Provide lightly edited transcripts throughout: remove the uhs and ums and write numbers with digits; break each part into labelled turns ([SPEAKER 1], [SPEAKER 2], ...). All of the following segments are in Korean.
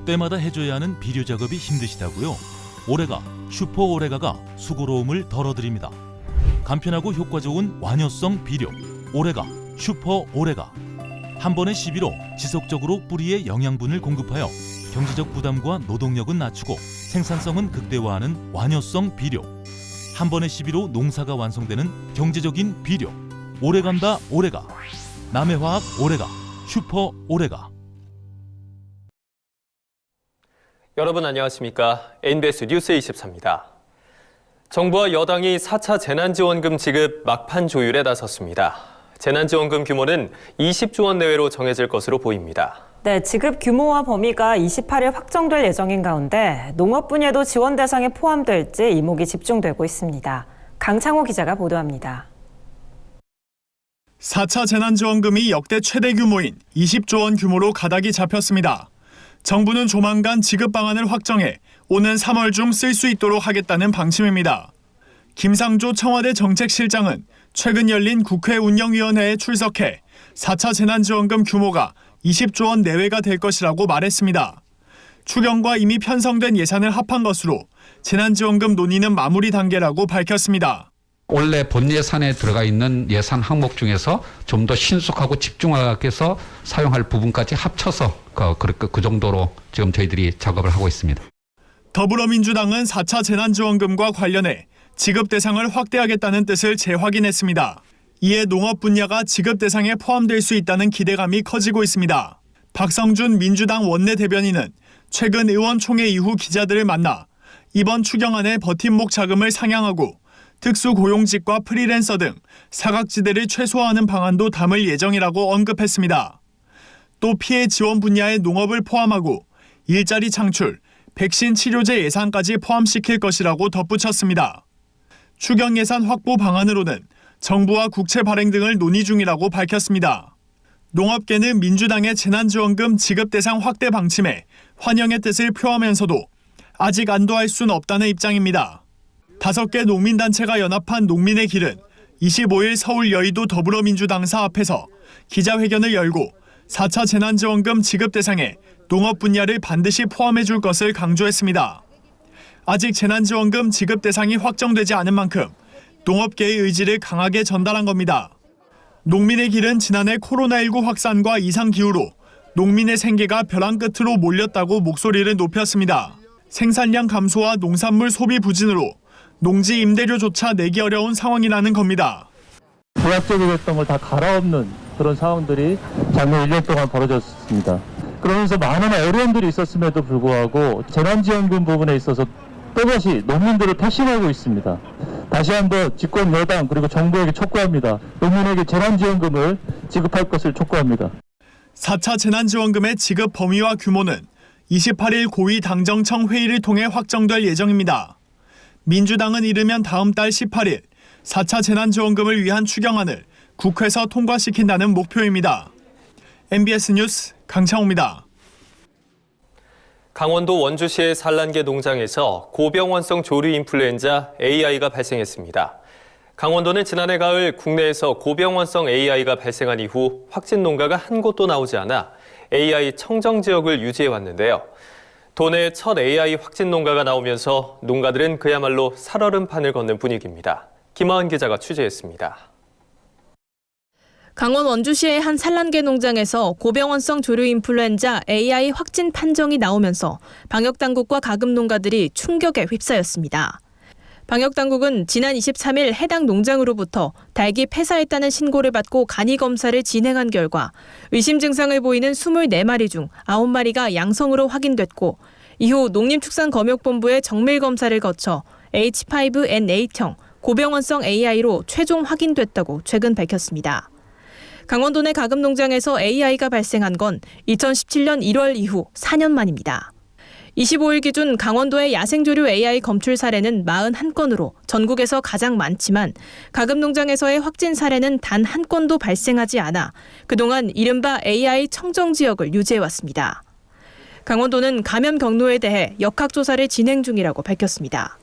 [SPEAKER 1] 때마다 해줘야 하는 비료 작업이 힘드시다고요? 오레가, 슈퍼 오레가가 수고로움을 덜어드립니다. 간편하고 효과 좋은 완효성 비료 오레가, 슈퍼 오레가. 한 번의 시비로 지속적으로 뿌리에 영양분을 공급하여 경제적 부담과 노동력은 낮추고 생산성은 극대화하는 완효성 비료. 한 번의 시비로 농사가 완성되는 경제적인 비료 오레간다 오레가. 남해화학 오레가, 슈퍼 오레가.
[SPEAKER 2] 여러분 안녕하십니까? NBS 뉴스 24입니다. 정부와 여당이 4차 재난지원금 지급 막판 조율에 나섰습니다. 재난지원금 규모는 20조 원 내외로 정해질 것으로 보입니다.
[SPEAKER 3] 네, 지급 규모와 범위가 28일 확정될 예정인 가운데 농업 분야도 지원 대상에 포함될지 이목이 집중되고 있습니다. 강창호 기자가 보도합니다.
[SPEAKER 4] 4차 재난지원금이 역대 최대 규모인 20조 원 규모로 가닥이 잡혔습니다. 정부는 조만간 지급 방안을 확정해 오는 3월 중 쓸 수 있도록 하겠다는 방침입니다. 김상조 청와대 정책실장은 최근 열린 국회 운영위원회에 출석해 4차 재난지원금 규모가 20조 원 내외가 될 것이라고 말했습니다. 추경과 이미 편성된 예산을 합한 것으로 재난지원금 논의는 마무리 단계라고 밝혔습니다.
[SPEAKER 5] 원래 본 예산에 들어가 있는 예산 항목 중에서 좀 더 신속하고 집중하게 해서 사용할 부분까지 합쳐서 그 정도로 지금 저희들이 작업을 하고 있습니다.
[SPEAKER 4] 더불어민주당은 4차 재난지원금과 관련해 지급 대상을 확대하겠다는 뜻을 재확인했습니다. 이에 농업 분야가 지급 대상에 포함될 수 있다는 기대감이 커지고 있습니다. 박성준 민주당 원내대변인은 최근 의원총회 이후 기자들을 만나 이번 추경안에 버팀목 자금을 상향하고 특수고용직과 프리랜서 등 사각지대를 최소화하는 방안도 담을 예정이라고 언급했습니다. 또 피해 지원 분야의 농업을 포함하고 일자리 창출, 백신 치료제 예산까지 포함시킬 것이라고 덧붙였습니다. 추경 예산 확보 방안으로는 정부와 국채 발행 등을 논의 중이라고 밝혔습니다. 농업계는 민주당의 재난지원금 지급 대상 확대 방침에 환영의 뜻을 표하면서도 아직 안도할 수는 없다는 입장입니다. 5개 농민단체가 연합한 농민의 길은 25일 서울 여의도 더불어민주당사 앞에서 기자회견을 열고 4차 재난지원금 지급 대상에 농업 분야를 반드시 포함해 줄 것을 강조했습니다. 아직 재난지원금 지급 대상이 확정되지 않은 만큼 농업계의 의지를 강하게 전달한 겁니다. 농민의 길은 지난해 코로나19 확산과 이상기후로 농민의 생계가 벼랑 끝으로 몰렸다고 목소리를 높였습니다. 생산량 감소와 농산물 소비 부진으로 농지 임대료조차 내기 어려운 상황이라는 겁니다.
[SPEAKER 6] 불확정이 됐던 걸 다 갈아엎는 그런 상황들이 작년 1년 동안 벌어졌습니다. 그러면서 많은 어려움들이 있었음에도 불구하고 재난지원금 부분에 있어서 또다시 농민들을 타심하고 있습니다. 다시 한번 집권 여당 그리고 정부에게 촉구합니다. 농민에게 재난지원금을 지급할 것을 촉구합니다.
[SPEAKER 4] 4차 재난지원금의 지급 범위와 규모는 28일 고위당정청 회의를 통해 확정될 예정입니다. 민주당은 이르면 다음 달 18일 4차 재난지원금을 위한 추경안을 국회에서 통과시킨다는 목표입니다. MBS 뉴스 강창호입니다.
[SPEAKER 2] 강원도 원주시의 산란계 농장에서 고병원성 조류 인플루엔자 AI가 발생했습니다. 강원도는 지난해 가을 국내에서 고병원성 AI가 발생한 이후 확진 농가가 한 곳도 나오지 않아 AI 청정 지역을 유지해 왔는데요. 도내에 첫 AI 확진 농가가 나오면서 농가들은 그야말로 살얼음판을 걷는 분위기입니다. 김하은 기자가 취재했습니다.
[SPEAKER 7] 강원 원주시의 한 산란계 농장에서 고병원성 조류 인플루엔자 AI 확진 판정이 나오면서 방역당국과 가금 농가들이 충격에 휩싸였습니다. 방역당국은 지난 23일 해당 농장으로부터 닭이 폐사했다는 신고를 받고 간이검사를 진행한 결과 의심 증상을 보이는 24마리 중 9마리가 양성으로 확인됐고 이후 농림축산검역본부의 정밀검사를 거쳐 H5N8형 고병원성 AI로 최종 확인됐다고 최근 밝혔습니다. 강원도 내 가금 농장에서 AI가 발생한 건 2017년 1월 이후 4년 만입니다. 25일 기준 강원도의 야생조류 AI 검출 사례는 41건으로 전국에서 가장 많지만 가금 농장에서의 확진 사례는 단 한 건도 발생하지 않아 그동안 이른바 AI 청정 지역을 유지해왔습니다. 강원도는 감염 경로에 대해 역학조사를 진행 중이라고 밝혔습니다.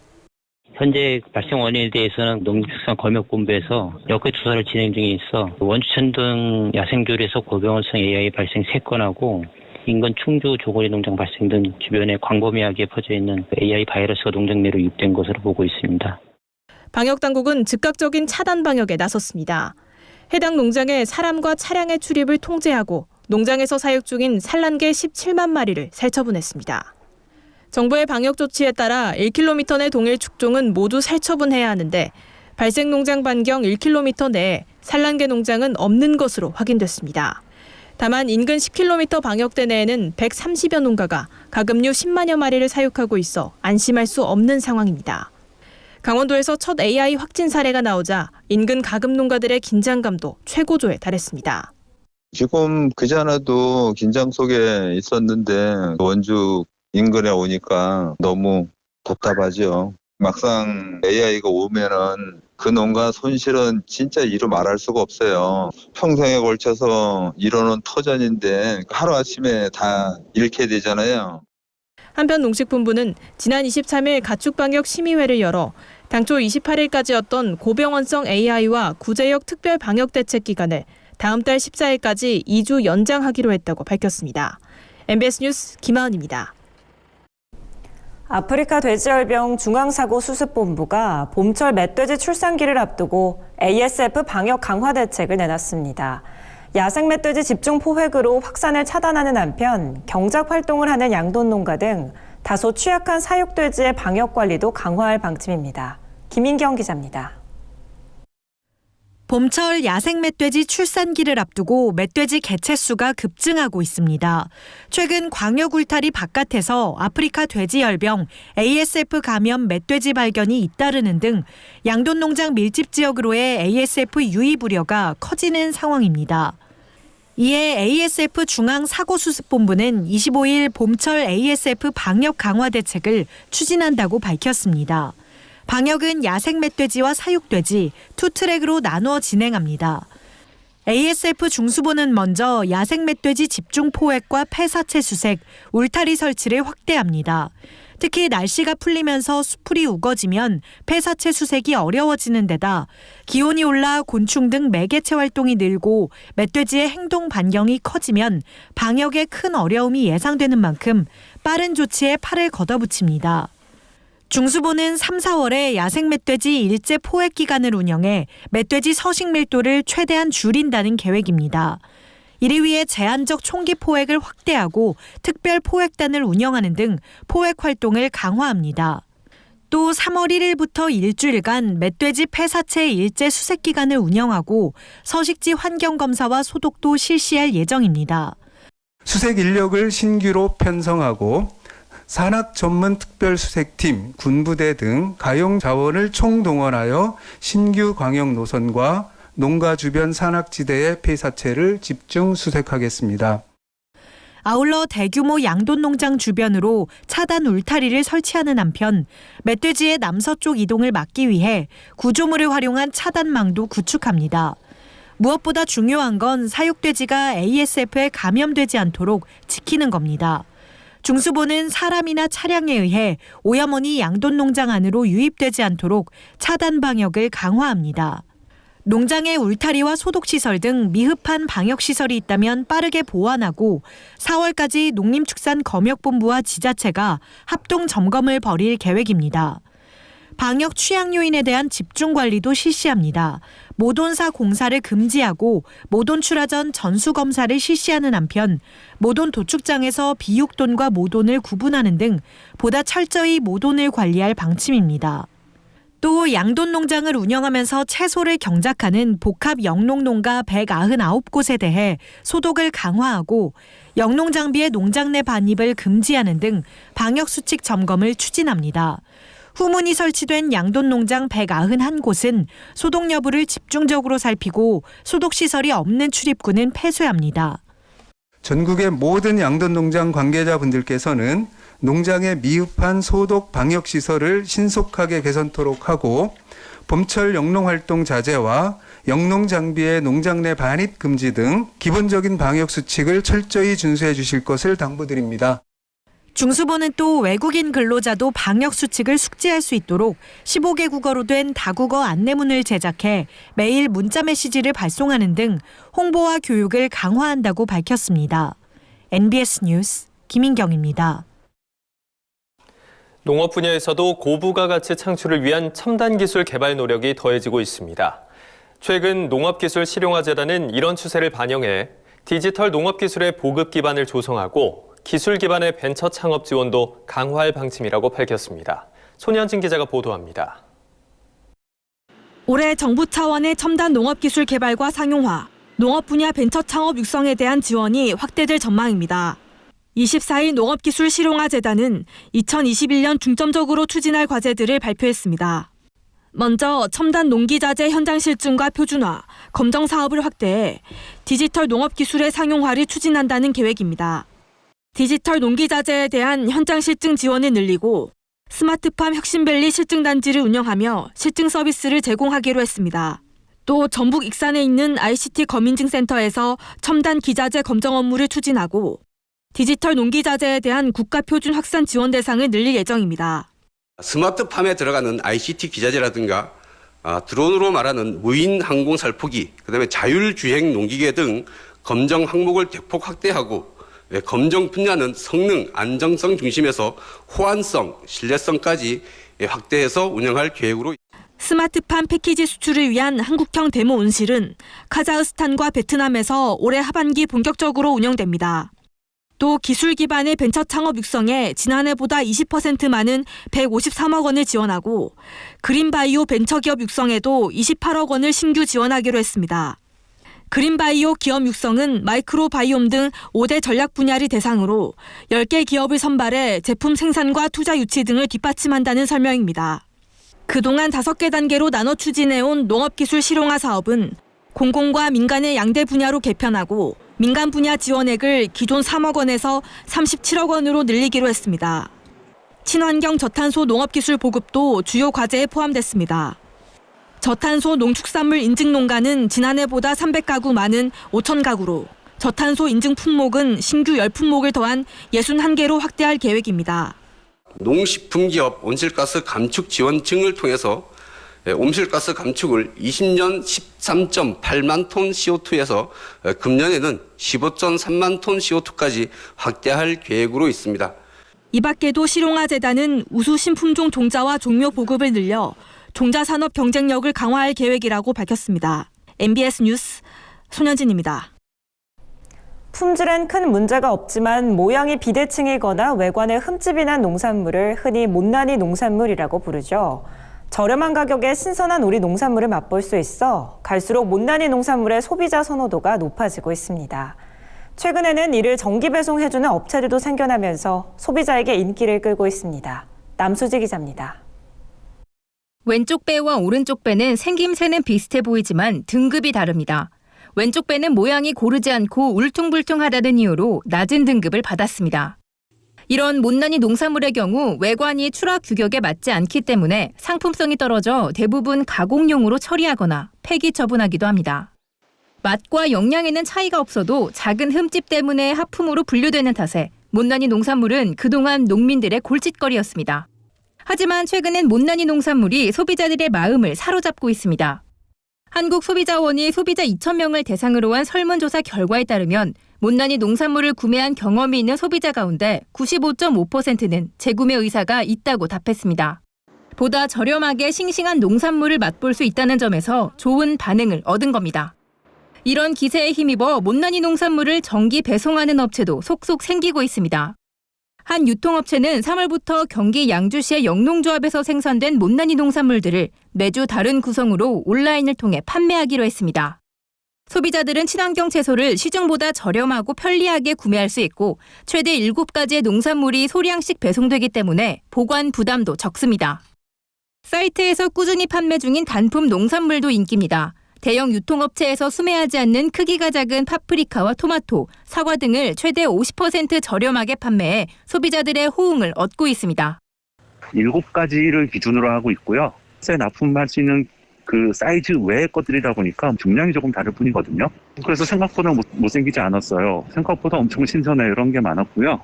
[SPEAKER 8] 현재 발생 원인에 대해서는 농림축산검역본부에서 역학조사를 진행 중에 있어 원주천 등 야생조류에서 고병원성 AI 발생 3건하고 인근 충주 조거리 농장 발생 등 주변에 광범위하게 퍼져 있는 AI 바이러스가 농장 내로 유입된 것으로 보고 있습니다.
[SPEAKER 7] 방역당국은 즉각적인 차단 방역에 나섰습니다. 해당 농장에 사람과 차량의 출입을 통제하고 농장에서 사육 중인 산란개 17만 마리를 살처분했습니다. 정부의 방역 조치에 따라 1km 내 동일 축종은 모두 살처분해야 하는데 발생 농장 반경 1km 내에 산란개 농장은 없는 것으로 확인됐습니다. 다만 인근 10km 방역대 내에는 130여 농가가 가금류 10만여 마리를 사육하고 있어 안심할 수 없는 상황입니다. 강원도에서 첫 AI 확진 사례가 나오자 인근 가금 농가들의 긴장감도 최고조에 달했습니다.
[SPEAKER 9] 지금 그전에도 긴장 속에 있었는데 원주 인근에 오니까 너무 답답하죠. 막상 AI가 오면은 그 농가 손실은 진짜 이루 말할 수가 없어요. 평생에 걸쳐서 이뤄놓은 터전인데 하루아침에 다 잃게 되잖아요.
[SPEAKER 7] 한편 농식품부는 지난 23일 가축방역 심의회를 열어 당초 28일까지였던 고병원성 AI와 구제역 특별 방역 대책 기간을 다음 달 14일까지 2주 연장하기로 했다고 밝혔습니다. MBS 뉴스 김하은입니다.
[SPEAKER 3] 아프리카 돼지열병 중앙사고수습본부가 봄철 멧돼지 출산기를 앞두고 ASF 방역 강화 대책을 내놨습니다. 야생 멧돼지 집중 포획으로 확산을 차단하는 한편 경작 활동을 하는 양돈 농가 등 다소 취약한 사육돼지의 방역 관리도 강화할 방침입니다. 김인경 기자입니다.
[SPEAKER 10] 봄철 야생 멧돼지 출산기를 앞두고 멧돼지 개체수가 급증하고 있습니다. 최근 광역 울타리 바깥에서 아프리카 돼지열병 ASF 감염 멧돼지 발견이 잇따르는 등 양돈 농장 밀집 지역으로의 ASF 유입 우려가 커지는 상황입니다. 이에 ASF 중앙사고수습본부는 25일 봄철 ASF 방역 강화 대책을 추진한다고 밝혔습니다. 방역은 야생 멧돼지와 사육돼지, 투트랙으로 나누어 진행합니다. ASF 중수부는 먼저 야생 멧돼지 집중 포획과 폐사체 수색, 울타리 설치를 확대합니다. 특히 날씨가 풀리면서 수풀이 우거지면 폐사체 수색이 어려워지는 데다 기온이 올라 곤충 등 매개체 활동이 늘고 멧돼지의 행동 반경이 커지면 방역에 큰 어려움이 예상되는 만큼 빠른 조치에 팔을 걷어붙입니다. 중수부는 3, 4월에 야생 멧돼지 일제 포획 기간을 운영해 멧돼지 서식 밀도를 최대한 줄인다는 계획입니다. 이를 위해 제한적 총기 포획을 확대하고 특별 포획단을 운영하는 등 포획 활동을 강화합니다. 또 3월 1일부터 일주일간 멧돼지 폐사체 일제 수색 기간을 운영하고 서식지 환경 검사와 소독도 실시할 예정입니다.
[SPEAKER 11] 수색 인력을 신규로 편성하고 산악 전문 특별수색팀, 군부대 등 가용 자원을 총동원하여 신규 광역 노선과 농가 주변 산악지대의 폐사체를 집중 수색하겠습니다.
[SPEAKER 10] 아울러 대규모 양돈 농장 주변으로 차단 울타리를 설치하는 한편 멧돼지의 남서쪽 이동을 막기 위해 구조물을 활용한 차단망도 구축합니다. 무엇보다 중요한 건 사육돼지가 ASF에 감염되지 않도록 지키는 겁니다. 중수부는 사람이나 차량에 의해 오염원이 양돈 농장 안으로 유입되지 않도록 차단 방역을 강화합니다. 농장에 울타리와 소독시설 등 미흡한 방역시설이 있다면 빠르게 보완하고 4월까지 농림축산검역본부와 지자체가 합동 점검을 벌일 계획입니다. 방역 취약 요인에 대한 집중 관리도 실시합니다. 모돈사 공사를 금지하고 모돈 출하 전 전수 검사를 실시하는 한편 모돈 도축장에서 비육돈과 모돈을 구분하는 등 보다 철저히 모돈을 관리할 방침입니다. 또 양돈 농장을 운영하면서 채소를 경작하는 복합 영농농가 199곳에 대해 소독을 강화하고 영농 장비의 농장 내 반입을 금지하는 등 방역 수칙 점검을 추진합니다. 후문이 설치된 양돈 농장 191곳은 소독 여부를 집중적으로 살피고 소독시설이 없는 출입구는 폐쇄합니다.
[SPEAKER 11] 전국의 모든 양돈 농장 관계자분들께서는 농장의 미흡한 소독 방역시설을 신속하게 개선토록 하고 봄철 영농활동 자제와 영농 장비의 농장 내 반입 금지 등 기본적인 방역 수칙을 철저히 준수해 주실 것을 당부드립니다.
[SPEAKER 10] 중수부는 또 외국인 근로자도 방역 수칙을 숙지할 수 있도록 15개 국어로 된 다국어 안내문을 제작해 매일 문자 메시지를 발송하는 등 홍보와 교육을 강화한다고 밝혔습니다. NBS 뉴스 김인경입니다.
[SPEAKER 2] 농업 분야에서도 고부가 가치 창출을 위한 첨단 기술 개발 노력이 더해지고 있습니다. 최근 농업기술실용화재단은 이런 추세를 반영해 디지털 농업기술의 보급 기반을 조성하고 기술 기반의 벤처 창업 지원도 강화할 방침이라고 밝혔습니다. 손현진 기자가 보도합니다.
[SPEAKER 7] 올해 정부 차원의 첨단 농업기술 개발과 상용화, 농업 분야 벤처 창업 육성에 대한 지원이 확대될 전망입니다. 24일 농업기술실용화재단은 2021년 중점적으로 추진할 과제들을 발표했습니다. 먼저 첨단 농기자재 현장 실증과 표준화, 검정 사업을 확대해 디지털 농업기술의 상용화를 추진한다는 계획입니다. 디지털 농기자재에 대한 현장 실증 지원을 늘리고 스마트팜 혁신밸리 실증단지를 운영하며 실증 서비스를 제공하기로 했습니다. 또 전북 익산에 있는 ICT 검인증센터에서 첨단 기자재 검정 업무를 추진하고 디지털 농기자재에 대한 국가표준 확산 지원 대상을 늘릴 예정입니다.
[SPEAKER 12] 스마트팜에 들어가는 ICT 기자재라든가 드론으로 말하는 무인 항공 살포기, 그다음에 자율주행 농기계 등 검정 항목을 대폭 확대하고 검정 분야는 성능, 안정성 중심에서 호환성, 신뢰성까지 확대해서 운영할 계획으로.
[SPEAKER 7] 스마트팜 패키지 수출을 위한 한국형 데모 온실은 카자흐스탄과 베트남에서 올해 하반기 본격적으로 운영됩니다. 또 기술 기반의 벤처 창업 육성에 지난해보다 20% 많은 153억 원을 지원하고 그린바이오 벤처기업 육성에도 28억 원을 신규 지원하기로 했습니다. 그린바이오 기업 육성은 마이크로바이옴 등 5대 전략 분야를 대상으로 10개 기업을 선발해 제품 생산과 투자 유치 등을 뒷받침한다는 설명입니다. 그동안 5개 단계로 나눠 추진해온 농업기술 실용화 사업은 공공과 민간의 양대 분야로 개편하고 민간 분야 지원액을 기존 3억 원에서 37억 원으로 늘리기로 했습니다. 친환경 저탄소 농업기술 보급도 주요 과제에 포함됐습니다. 저탄소 농축산물 인증 농가는 지난해보다 300가구 많은 5,000가구로 저탄소 인증 품목은 신규 10품목을 더한 61개로 확대할 계획입니다.
[SPEAKER 12] 농식품기업 온실가스 감축 지원증을 통해서 온실가스 감축을 20년 13.8만 톤 CO2에서 금년에는 15.3만 톤 CO2까지 확대할 계획으로 있습니다.
[SPEAKER 7] 이 밖에도 실용화재단은 우수 신품종 종자와 종묘 보급을 늘려 종자 산업 경쟁력을 강화할 계획이라고 밝혔습니다. MBS 뉴스 손현진입니다.
[SPEAKER 3] 품질엔 큰 문제가 없지만 모양이 비대칭이거나 외관에 흠집이 난 농산물을 흔히 못난이 농산물이라고 부르죠. 저렴한 가격에 신선한 우리 농산물을 맛볼 수 있어 갈수록 못난이 농산물의 소비자 선호도가 높아지고 있습니다. 최근에는 이를 정기 배송해주는 업체들도 생겨나면서 소비자에게 인기를 끌고 있습니다. 남수지 기자입니다.
[SPEAKER 13] 왼쪽 배와 오른쪽 배는 생김새는 비슷해 보이지만 등급이 다릅니다. 왼쪽 배는 모양이 고르지 않고 울퉁불퉁하다는 이유로 낮은 등급을 받았습니다. 이런 못난이 농산물의 경우 외관이 추락 규격에 맞지 않기 때문에 상품성이 떨어져 대부분 가공용으로 처리하거나 폐기 처분하기도 합니다. 맛과 영양에는 차이가 없어도 작은 흠집 때문에 하품으로 분류되는 탓에 못난이 농산물은 그동안 농민들의 골칫거리였습니다. 하지만 최근엔 못난이 농산물이 소비자들의 마음을 사로잡고 있습니다. 한국소비자원이 소비자 2,000명을 대상으로 한 설문조사 결과에 따르면 못난이 농산물을 구매한 경험이 있는 소비자 가운데 95.5%는 재구매 의사가 있다고 답했습니다. 보다 저렴하게 싱싱한 농산물을 맛볼 수 있다는 점에서 좋은 반응을 얻은 겁니다. 이런 기세에 힘입어 못난이 농산물을 정기 배송하는 업체도 속속 생기고 있습니다. 한 유통업체는 3월부터 경기 양주시의 영농조합에서 생산된 못난이 농산물들을 매주 다른 구성으로 온라인을 통해 판매하기로 했습니다. 소비자들은 친환경 채소를 시중보다 저렴하고 편리하게 구매할 수 있고 최대 7가지의 농산물이 소량씩 배송되기 때문에 보관 부담도 적습니다. 사이트에서 꾸준히 판매 중인 단품 농산물도 인기입니다. 대형 유통업체에서 수매하지 않는 크기가 작은 파프리카와 토마토, 사과 등을 최대 50% 저렴하게 판매해 소비자들의 호응을 얻고 있습니다.
[SPEAKER 14] 7가지를 기준으로 하고 있고요. 납품할 수 있는 그 사이즈 외의 것들이다 보니까 중량이 조금 다를 뿐이거든요. 그래서 생각보다 못생기지 않았어요. 생각보다 엄청 신선해 이런 게 많았고요.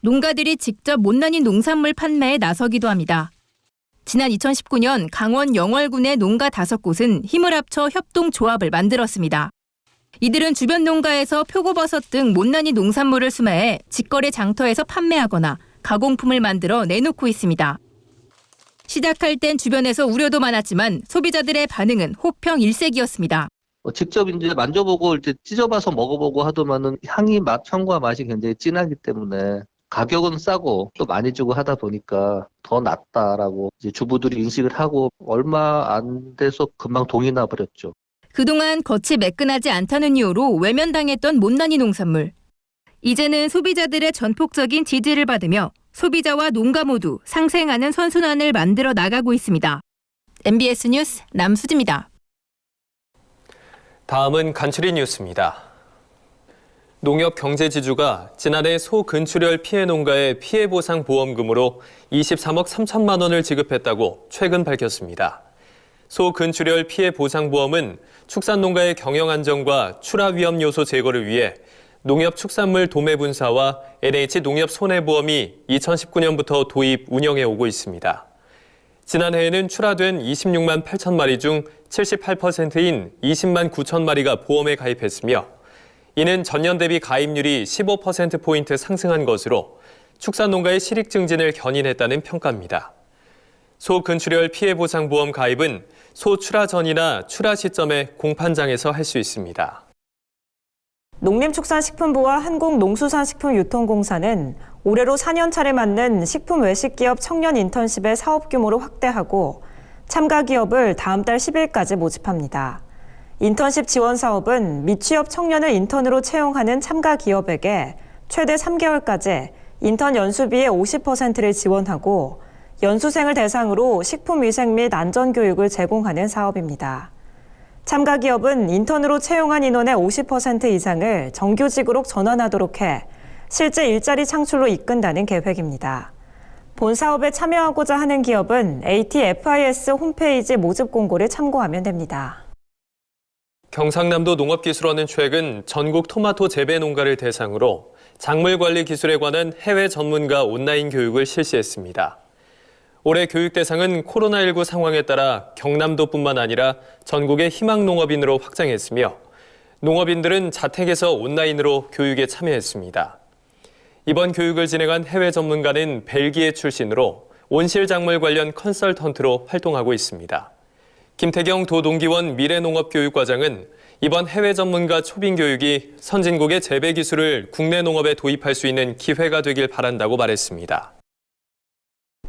[SPEAKER 13] 농가들이 직접 못난이 농산물 판매에 나서기도 합니다. 지난 2019년 강원 영월군의 농가 5곳은 힘을 합쳐 협동조합을 만들었습니다. 이들은 주변 농가에서 표고버섯 등 못난이 농산물을 수매해 직거래 장터에서 판매하거나 가공품을 만들어 내놓고 있습니다. 시작할 땐 주변에서 우려도 많았지만 소비자들의 반응은 호평 일색이었습니다.
[SPEAKER 15] 직접 이제 만져보고 이제 찢어봐서 먹어보고 하더만은 향과 맛이 굉장히 진하기 때문에 가격은 싸고 또 많이 주고 하다 보니까 더 낫다라고 이제 주부들이 인식을 하고 얼마 안 돼서 금방 동이 나버렸죠.
[SPEAKER 13] 그동안 겉이 매끈하지 않다는 이유로 외면당했던 못난이 농산물. 이제는 소비자들의 전폭적인 지지를 받으며 소비자와 농가 모두 상생하는 선순환을 만들어 나가고 있습니다. MBS 뉴스 남수지입니다.
[SPEAKER 2] 다음은 간추린 뉴스입니다. 농협 경제지주가 지난해 소 근출혈 피해 농가에 피해보상 보험금으로 23억 3천만 원을 지급했다고 최근 밝혔습니다. 소 근출혈 피해 보상 보험은 축산농가의 경영 안정과 출하 위험 요소 제거를 위해 농협축산물 도매분사와 NH농협 손해보험이 2019년부터 도입 운영해 오고 있습니다. 지난해에는 출하된 26만 8천 마리 중 78%인 20만 9천 마리가 보험에 가입했으며 이는 전년 대비 가입률이 15%포인트 상승한 것으로 축산농가의 실익 증진을 견인했다는 평가입니다. 소 근출혈 피해 보상 보험 가입은 소 출하 전이나 출하 시점에 공판장에서 할 수 있습니다.
[SPEAKER 3] 농림축산식품부와 한국농수산식품유통공사는 올해로 4년차를 맞는 식품 외식기업 청년 인턴십의 사업 규모를 확대하고 참가 기업을 다음 달 10일까지 모집합니다. 인턴십 지원 사업은 미취업 청년을 인턴으로 채용하는 참가 기업에게 최대 3개월까지 인턴 연수비의 50%를 지원하고 연수생을 대상으로 식품위생 및 안전교육을 제공하는 사업입니다. 참가 기업은 인턴으로 채용한 인원의 50% 이상을 정규직으로 전환하도록 해 실제 일자리 창출로 이끈다는 계획입니다. 본 사업에 참여하고자 하는 기업은 ATFIS 홈페이지 모집 공고를 참고하면 됩니다.
[SPEAKER 2] 경상남도 농업기술원은 최근 전국 토마토 재배 농가를 대상으로 작물 관리 기술에 관한 해외 전문가 온라인 교육을 실시했습니다. 올해 교육 대상은 코로나19 상황에 따라 경남도뿐만 아니라 전국의 희망농업인으로 확장했으며 농업인들은 자택에서 온라인으로 교육에 참여했습니다. 이번 교육을 진행한 해외 전문가는 벨기에 출신으로 온실 작물 관련 컨설턴트로 활동하고 있습니다. 김태경 도농기원 미래농업교육과장은 이번 해외 전문가 초빙 교육이 선진국의 재배 기술을 국내 농업에 도입할 수 있는 기회가 되길 바란다고 말했습니다.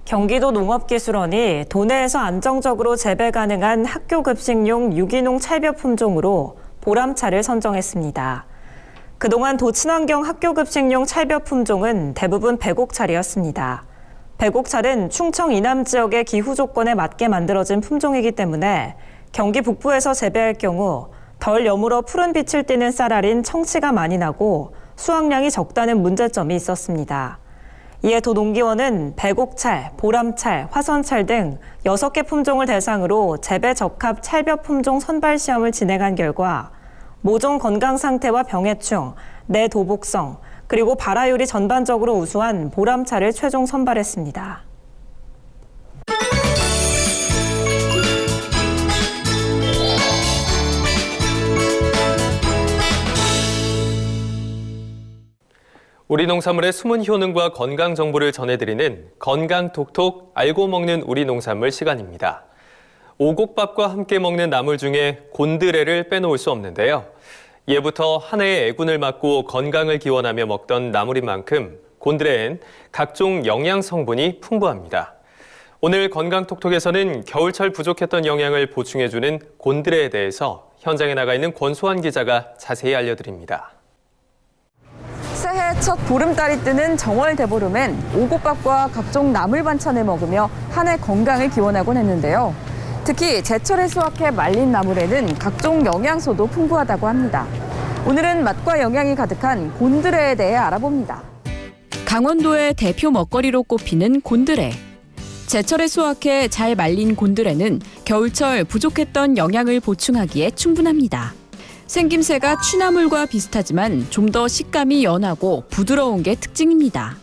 [SPEAKER 3] 경기도 농업기술원이 도내에서 안정적으로 재배 가능한 학교급식용 유기농 찰벼 품종으로 보람차를 선정했습니다. 그동안 도친환경 학교급식용 찰벼 품종은 대부분 백옥찰이었습니다. 백옥찰은 충청 이남 지역의 기후 조건에 맞게 만들어진 품종이기 때문에 경기 북부에서 재배할 경우 덜 여물어 푸른 빛을 띠는 쌀알인 청치가 많이 나고 수확량이 적다는 문제점이 있었습니다. 이에 도농기원은 백옥찰, 보람찰, 화선찰 등 6개 품종을 대상으로 재배 적합 찰벼 품종 선발 시험을 진행한 결과 모종 건강 상태와 병해충, 내 도복성, 그리고 발화율이 전반적으로 우수한 보람찰을 최종 선발했습니다.
[SPEAKER 2] 우리 농산물의 숨은 효능과 건강 정보를 전해드리는 건강톡톡 알고 먹는 우리 농산물 시간입니다. 오곡밥과 함께 먹는 나물 중에 곤드레를 빼놓을 수 없는데요. 예부터 한 해의 애군을 막고 건강을 기원하며 먹던 나물인 만큼 곤드레엔 각종 영양 성분이 풍부합니다. 오늘 건강톡톡에서는 겨울철 부족했던 영양을 보충해주는 곤드레에 대해서 현장에 나가 있는 권소환 기자가 자세히 알려드립니다.
[SPEAKER 16] 새해 첫 보름달이 뜨는 정월 대보름엔 오곡밥과 각종 나물 반찬을 먹으며 한 해 건강을 기원하곤 했는데요. 특히 제철에 수확해 말린 나물에는 각종 영양소도 풍부하다고 합니다. 오늘은 맛과 영양이 가득한 곤드레에 대해 알아봅니다.
[SPEAKER 17] 강원도의 대표 먹거리로 꼽히는 곤드레. 제철에 수확해 잘 말린 곤드레는 겨울철 부족했던 영양을 보충하기에 충분합니다. 생김새가 취나물과 비슷하지만 좀 더 식감이 연하고 부드러운 게 특징입니다.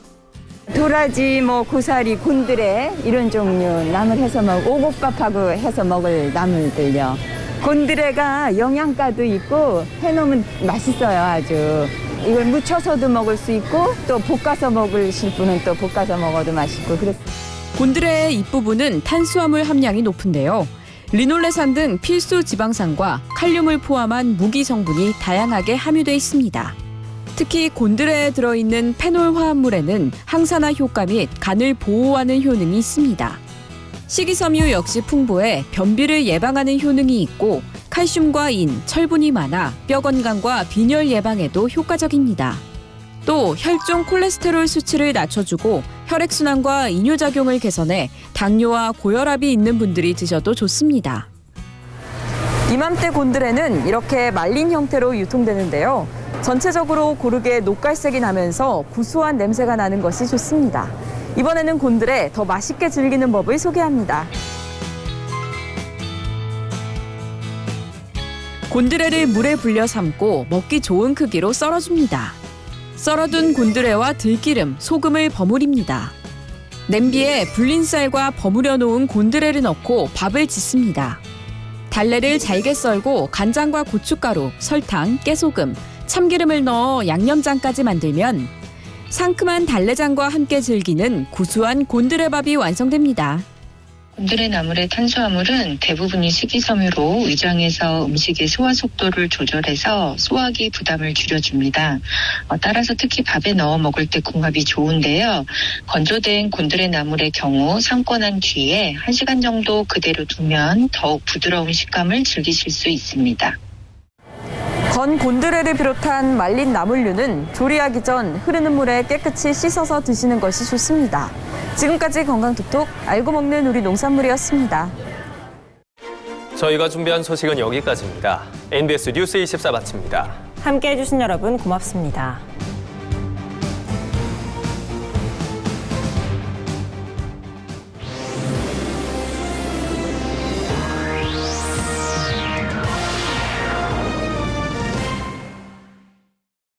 [SPEAKER 18] 도라지, 고사리, 곤드레 이런 종류 나물 해서 오곡밥하고 해서 먹을 나물들요. 곤드레가 영양가도 있고 해놓으면 맛있어요, 아주. 이걸 무쳐서도 먹을 수 있고 또 볶아서 먹으실 분은 또 볶아서 먹어도 맛있고 그렇습니다.
[SPEAKER 17] 곤드레의 잎부분은 탄수화물 함량이 높은데요. 리놀레산 등 필수 지방산과 칼륨을 포함한 무기 성분이 다양하게 함유돼 있습니다. 특히 곤드레에 들어있는 페놀 화합물에는 항산화 효과 및 간을 보호하는 효능이 있습니다. 식이섬유 역시 풍부해 변비를 예방하는 효능이 있고 칼슘과 인, 철분이 많아 뼈 건강과 빈혈 예방에도 효과적입니다. 또 혈중 콜레스테롤 수치를 낮춰주고 혈액순환과 이뇨작용을 개선해 당뇨와 고혈압이 있는 분들이 드셔도 좋습니다.
[SPEAKER 3] 이맘때 곤드레는 이렇게 말린 형태로 유통되는데요. 전체적으로 고르게 녹갈색이 나면서 구수한 냄새가 나는 것이 좋습니다. 이번에는 곤드레 더 맛있게 즐기는 법을 소개합니다. 곤드레를 물에 불려 삶고 먹기 좋은 크기로 썰어줍니다. 썰어둔 곤드레와 들기름, 소금을 버무립니다. 냄비에 불린 쌀과 버무려 놓은 곤드레를 넣고 밥을 짓습니다. 달래를 잘게 썰고 간장과 고춧가루, 설탕, 깨소금, 참기름을 넣어 양념장까지 만들면 상큼한 달래장과 함께 즐기는 구수한 곤드레밥이 완성됩니다.
[SPEAKER 19] 곤드레 나물의 탄수화물은 대부분이 식이섬유로 위장에서 음식의 소화 속도를 조절해서 소화기 부담을 줄여줍니다. 따라서 특히 밥에 넣어 먹을 때 궁합이 좋은데요. 건조된 곤드레 나물의 경우 삶고 난 뒤에 1시간 정도 그대로 두면 더욱 부드러운 식감을 즐기실 수 있습니다.
[SPEAKER 3] 건 곤드레를 비롯한 말린 나물류는 조리하기 전 흐르는 물에 깨끗이 씻어서 드시는 것이 좋습니다. 지금까지 건강톡톡 알고 먹는 우리 농산물이었습니다.
[SPEAKER 2] 저희가 준비한 소식은 여기까지입니다. NBS 뉴스 24 마칩니다.
[SPEAKER 3] 함께해 주신 여러분 고맙습니다.